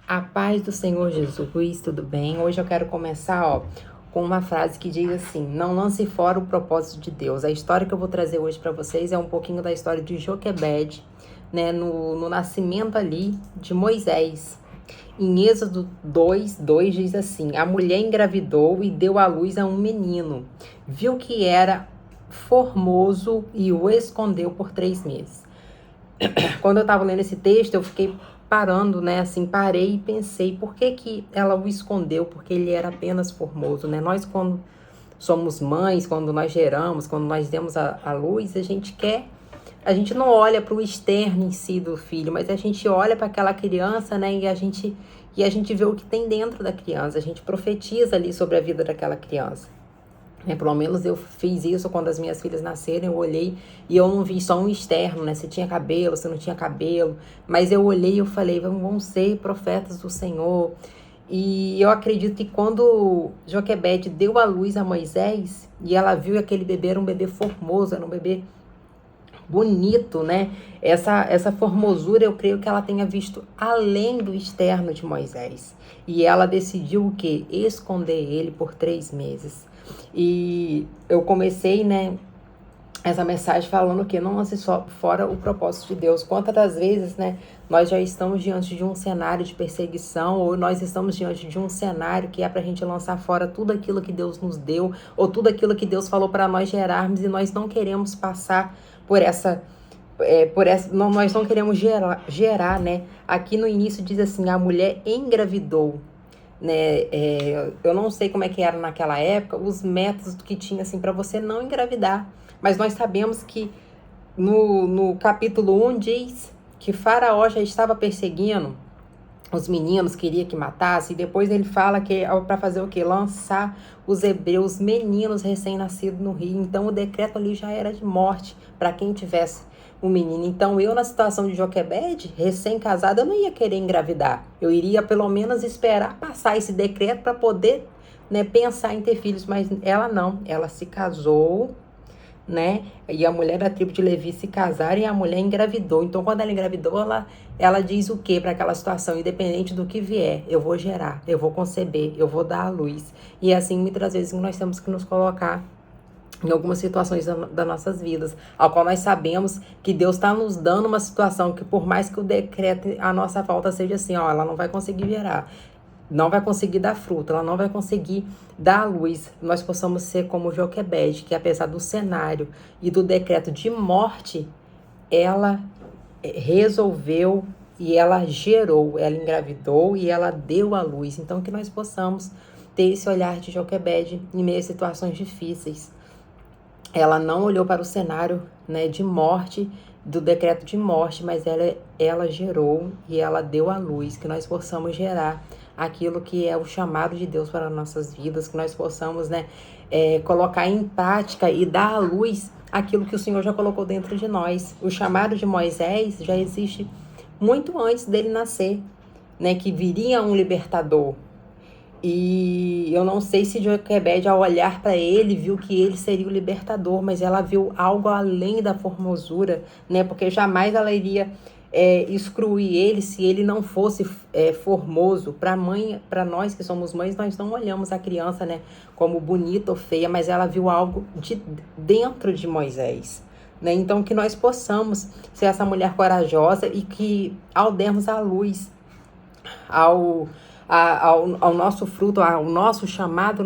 A paz do Senhor Jesus, tudo bem? Hoje eu quero começar, com uma frase que diz assim: não lance fora o propósito de Deus. A história que eu vou trazer hoje para vocês é um pouquinho da história de Joquebede, né, no nascimento ali de Moisés. Em Êxodo 2:2 diz assim: a mulher engravidou e deu à luz a um menino. Viu que era formoso e o escondeu por 3 meses. Quando eu estava lendo esse texto, eu fiquei parando, né? Assim, parei e pensei, por que que ela o escondeu? Porque ele era apenas formoso, né? Nós, quando somos mães, quando nós geramos, quando nós demos a luz, a gente não olha para o externo em si do filho, mas a gente olha para aquela criança, né? E a gente vê o que tem dentro da criança, a gente profetiza ali sobre a vida daquela criança. Pelo menos eu fiz isso quando as minhas filhas nasceram, eu olhei e eu não vi só um externo, né? Se tinha cabelo, se não tinha cabelo. Mas eu olhei e eu falei, vão ser profetas do Senhor. E eu acredito que quando Joquebede deu à luz a Moisés, e ela viu aquele bebê, era um bebê formoso, era um bebê bonito, né? Essa formosura, eu creio que ela tenha visto além do externo de Moisés. E ela decidiu o quê? Esconder ele por 3 meses. E eu comecei, né, essa mensagem falando que não lance só fora o propósito de Deus. Quantas das vezes, né, nós já estamos diante de um cenário de perseguição, ou nós estamos diante de um cenário que é para a gente lançar fora tudo aquilo que Deus nos deu, ou tudo aquilo que Deus falou para nós gerarmos, e nós não queremos passar por essa, não, nós não queremos gerar, né? Aqui no início diz assim, a mulher engravidou, né? Eu não sei como é que era naquela época os métodos que tinha assim para você não engravidar, mas nós sabemos que no capítulo 1 diz que Faraó já estava perseguindo os meninos, queria que matasse, e depois ele fala que é para fazer o quê? Lançar os hebreus meninos recém-nascidos no rio. Então o decreto ali já era de morte para quem tivesse um menino. Então eu, na situação de Joquebede, recém-casada, eu não ia querer engravidar. Eu iria pelo menos esperar passar esse decreto para poder, né, pensar em ter filhos, mas ela não. Ela se casou, né? E a mulher da tribo de Levi se casaram e a mulher engravidou. Então, quando ela engravidou, ela diz o que para aquela situação? Independente do que vier, eu vou gerar, eu vou conceber, eu vou dar à luz. E assim, muitas vezes, nós temos que nos colocar em algumas situações das nossas vidas, ao qual nós sabemos que Deus está nos dando uma situação que, por mais que o decreto a nossa falta seja assim, ó, ela não vai conseguir gerar, não vai conseguir dar fruto, ela não vai conseguir dar a luz, nós possamos ser como Joquebede, que apesar do cenário e do decreto de morte, ela resolveu e ela gerou, ela engravidou e ela deu a luz. Então que nós possamos ter esse olhar de Joquebede em meio a situações difíceis. Ela não olhou para o cenário, né, de morte, do decreto de morte, mas ela gerou e ela deu a luz, que nós possamos gerar aquilo que é o chamado de Deus para nossas vidas, que nós possamos, né, colocar em prática e dar à luz aquilo que o Senhor já colocou dentro de nós. O chamado de Moisés já existe muito antes dele nascer, né, que viria um libertador. E eu não sei se Joquebede, ao olhar para ele, viu que ele seria o libertador, mas ela viu algo além da formosura, né? Porque jamais ela iria excluir ele se ele não fosse formoso. Para nós que somos mães, nós não olhamos a criança, né, como bonita ou feia, mas ela viu algo de dentro de Moisés. Né? Então, que nós possamos ser essa mulher corajosa e que, ao dermos a luz ao nosso fruto, ao nosso chamado,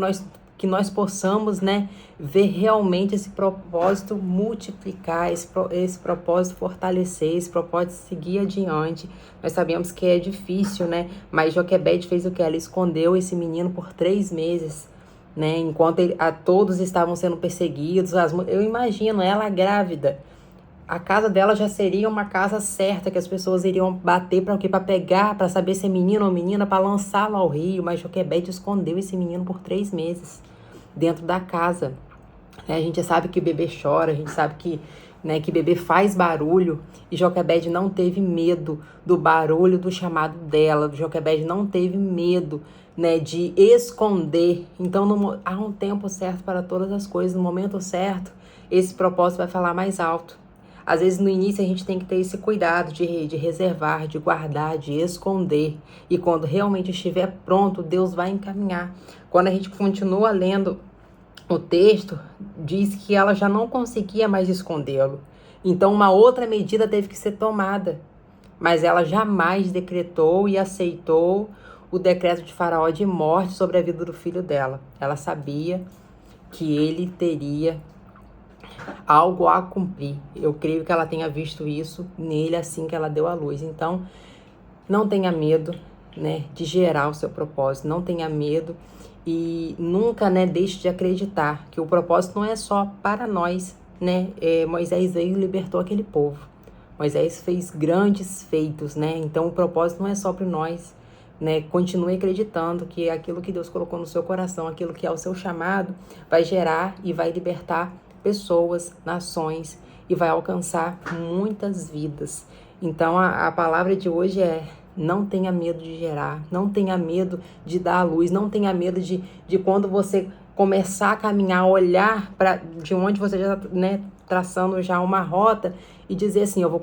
que nós possamos, né, ver realmente esse propósito multiplicar, esse propósito fortalecer, esse propósito seguir adiante. Nós sabemos que é difícil, né? Mas Joquebede fez o que? Ela escondeu esse menino por 3 meses, né? Enquanto todos estavam sendo perseguidos. Eu imagino ela grávida. A casa dela já seria uma casa certa, que as pessoas iriam bater para o quê? Para pegar, para saber se é menino ou menina, para lançá-lo ao rio. Mas Joquebede escondeu esse menino por 3 meses dentro da casa. A gente sabe que o bebê chora, a gente sabe que, né, que bebê faz barulho. E Joquebede não teve medo do barulho do chamado dela. Joquebede não teve medo, né, de esconder. Então há um tempo certo para todas as coisas. No momento certo, esse propósito vai falar mais alto. Às vezes no início a gente tem que ter esse cuidado de reservar, de guardar, de esconder. E quando realmente estiver pronto, Deus vai encaminhar. Quando a gente continua lendo o texto, diz que ela já não conseguia mais escondê-lo. Então uma outra medida teve que ser tomada. Mas ela jamais decretou e aceitou o decreto de Faraó de morte sobre a vida do filho dela. Ela sabia que ele teria algo a cumprir. Eu creio que ela tenha visto isso nele assim que ela deu à luz. Então, não tenha medo, né, de gerar o seu propósito. Não tenha medo e nunca, né, deixe de acreditar que o propósito não é só para nós, né? Moisés veio e libertou aquele povo. Moisés fez grandes feitos, né? Então, o propósito não é só para nós, né? Continue acreditando que aquilo que Deus colocou no seu coração, aquilo que é o seu chamado, vai gerar e vai libertar pessoas, nações e vai alcançar muitas vidas. Então, a palavra de hoje é: não tenha medo de gerar, não tenha medo de dar à luz, não tenha medo de quando você começar a caminhar, olhar para de onde você já está, né, traçando já uma rota e dizer assim: eu vou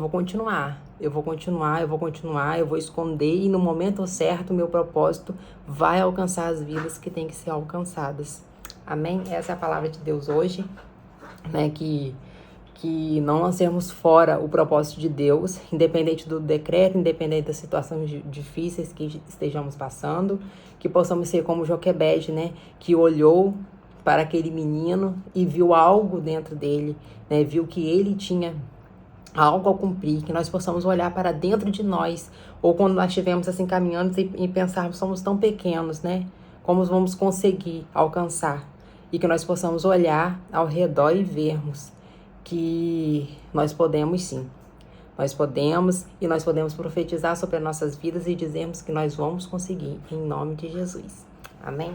continuar, eu vou esconder e no momento certo o meu propósito vai alcançar as vidas que tem que ser alcançadas. Amém? Essa é a palavra de Deus hoje, né? Que não lancemos fora o propósito de Deus, independente do decreto, independente das situações difíceis que estejamos passando, que possamos ser como Joquebede, né? Que olhou para aquele menino e viu algo dentro dele, né? Viu que ele tinha algo a cumprir, que nós possamos olhar para dentro de nós, ou quando nós estivermos assim caminhando e pensarmos, somos tão pequenos, né? Como vamos conseguir alcançar? E que nós possamos olhar ao redor e vermos que nós podemos sim. Nós podemos e nós podemos profetizar sobre as nossas vidas e dizermos que nós vamos conseguir, em nome de Jesus. Amém?